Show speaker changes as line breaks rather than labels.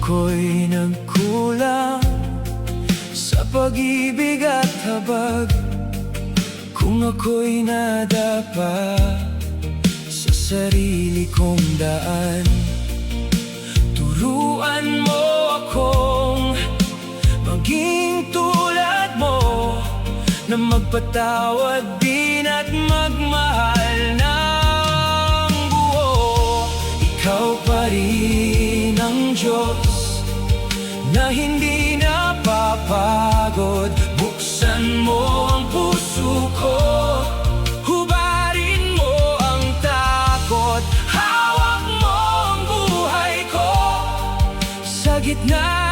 ako'y nagkulang sa pag-ibig at habag, kung ako'y nadapa sa sarili kong daan, turuan mo akong maging tulad mo, na magpatawad din at magmahal ng buo. Ikaw pa rin ang Diyos na hindi napapagod. Buksan mo ang puso ko, hubarin mo ang takot. Hawak mo ang buhay ko sa gitna